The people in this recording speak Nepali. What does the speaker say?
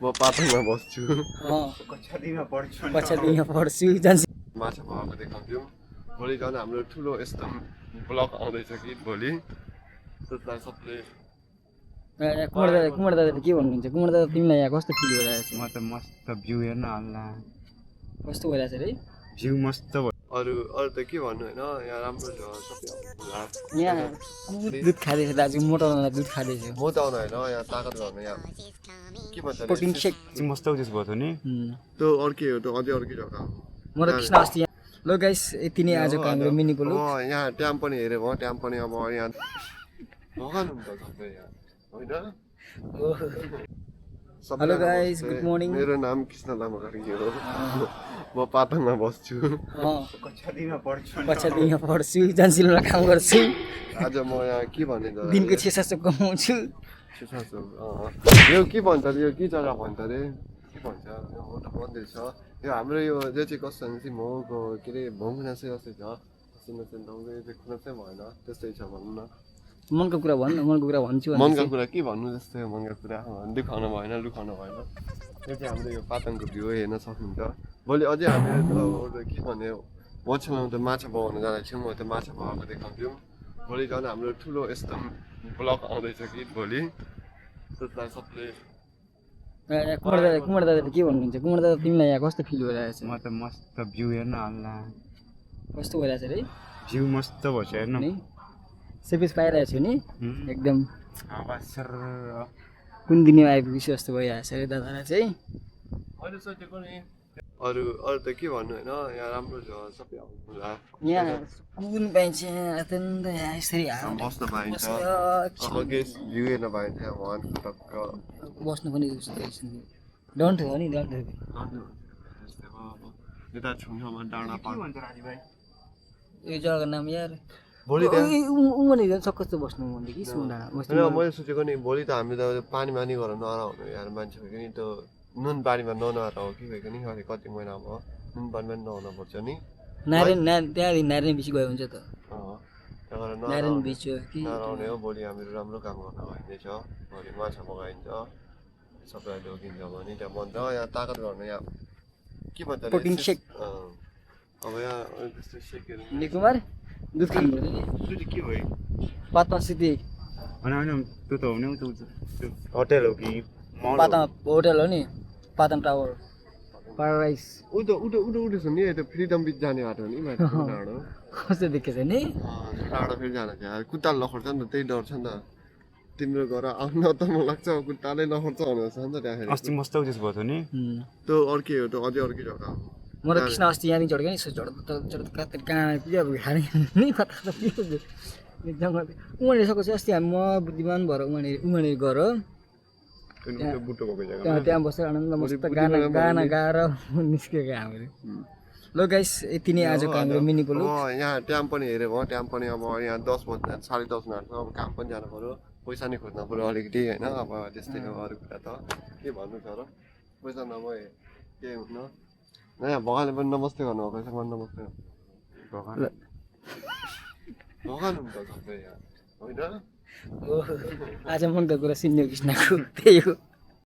म पातङमा बस्छु पछाडिमा पढ्छु माछा भएको देखाउँथ्यौँ भोलि झन् हाम्रो ठुलो यस्तो ब्लग आउँदैछ कि भोलि त्यसलाई सबले कुमार दादा के भन्नुहुन्छ कुमार दादा तिमीलाई यहाँ कस्तो फिल भइरहेको छ म त मस्त भ्यू हेर्न हल्ला कस्तो भइरहेको छ रे भ्यू मस्त भयो अरू त के भन्नु होइन यहाँ राम्रो छ सबै यहाँ दुध खाँदैछ दाजु मोटाउनलाई दुध खाँदैछ मोटाउन होइन यहाँ ताकत गर्न यहाँ के भन्छ प्रोटिन सेक चाहिँ मस्त उदेश भयो नि त्यो अर्कै हो त्यो अझै अर्कै जग्गा हो म र कृष्ण अस्ति ल गाइस यति नै आजको हाम्रो मिनी ब्लग यहाँ ट्याम पनि हेऱ्यो भयो ट्याम पनि अब यहाँ भगवान हुन्छ सबै यहाँ होइन हेलो गाइस गुड मर्निङ मेरो नाम कृष्ण लामा कार्की हो म पातङमा बस्छु पछाडिमा पढ्छु जन्सिलमा काम गर्छु आज म यहाँ के भने दिनको 600 कमाउँछु यो के भन्छ अरे यो के जग्गा भन्छ अरे के भन्छ एउटा मन्दिर छ यो हाम्रो यो चाहिँ कस्तो भने चाहिँ मको के अरे भौँना चाहिँ जस्तै छ खुना चाहिँ भएन त्यस्तै छ भनौँ न मनको कुरा भन्नु मनको कुरा भन्छु मनका कुरा के भन्नु जस्तै मनका कुरा दुखाउनु भएन लुखाउनु भएन यो चाहिँ हाम्रो यो पातङको भ्यू हेर्न सक्नुहुन्छ भोलि अझै हामीले के भन्यो वछमा त माछा बगाउन जाँदा छौँ म त्यो माछा बगाएको देखाउँथ्यौँ भोलि झन् हाम्रो ठुलो यस्तो ब्लग आउँदैछ कि भोलि त्यसलाई सबले कुमार दादा के भन्नुहुन्छ कुमार दादा तिमीलाई यहाँ कस्तो फिल भइरहेको छ म त मस्त भ्यू हेर्न हल्ला कस्तो भइरहेको छ रे भ्यू मस्त भयो हेर्न नि सेपेस पाइरहेको छु नि एकदम कुन दिन आइपुग्छु जस्तो भइरहेको छ रे दादालाई चाहिँ अहिले सोचेको नि अरू त के भन्नु होइन यहाँ राम्रो छ सबै यहाँ कुन पाइन्छ अत्यन्त यसरी बस्न पाइन्छ भ्यू हेर्न पाइन्छ वान टक्क बस्नु पनि डन्ट हो नि डन्ट यता छुमछुममा डाँडा भन्छ राजीभाइ यो जग्गाको नाम यार भोलि उमाले सक्कस्तो बस्नु मन कि होइन मैले सोचेको नि भोलि त हामी त पानी गरेर नहराउनु यार मान्छे भएको नि त्यो नुन पानीमा ननुहाएर हो कि भएको नि अहिले कति महिना भयो नुन पानीमा पनि नुहाउनु पर्छ नि त्यहाँदेखि नारायण बिच गयो हुन्छ त नारायण बिच नहराउने हो भोलि हामीहरू राम्रो काम गर्न भइँदैछ भोलि माछा मगाइन्छ सबैलाई ढोकिन्छ भने त्यहाँ भन्छ यहाँ ताकत गर्न यहाँ के भन्छ प्रोटिन सेक अब यहाँ त्यस्तो सेकहरू कुमार दुध खानु के भयो पातमा सिधै होइन त्यो त हो नि त्यो होटेल हो कि पातमा होटेल हो नि पातम टावर प्याराडाइस उठो छ नि त्यो फ्रिडम बिच जाने बाटो हो नि टाढो कस्तो देखेछ नि टाढो फेरि जान थियो कुत्ता लखर्छ नि त त्यही डर छ नि त तिम्रो घर आउन त मलाई लाग्छ कुत्ताले नखर्छ भनेर छ नि त त्यहाँ अस्ति मस्त उदेश भयो नि त्यो अर्कै हो त्यो अझै अर्कै जग्गा हो म र कृष्ण अस्ति यहाँदेखि चढ्यो नि चढ कहाँ आइपुग्यो अब खाने नि कता जङ्गल उमानेर सकेपछि अस्ति हामी म बुद्धिमान भएर उमानेर गएर त्यहाँ बसेर आनन्द मस्त गाना गाएर निस्केको हामीले ल गाइस यति नै आजको हाम्रो मिनी ब्लग यहाँ ट्याम पनि हेऱ्यो भयो ट्याम पनि अब यहाँ 10 बज्दा 10:30 नाट्छ अब काम पनि जानु पऱ्यो पैसा नै खोज्नु पऱ्यो अलिकति होइन अब त्यस्तै हो अरू कुरा त के भन्नु छ र पैसा नभए के हुन्न यहाँ भगवान्ले पनि नमस्ते गर्नुभएको पैसा पनि नमस्ते भगवान हुन्छ सबै यहाँ होइन आज मनका कुरा सुन्यो कृष्णको त्यही हो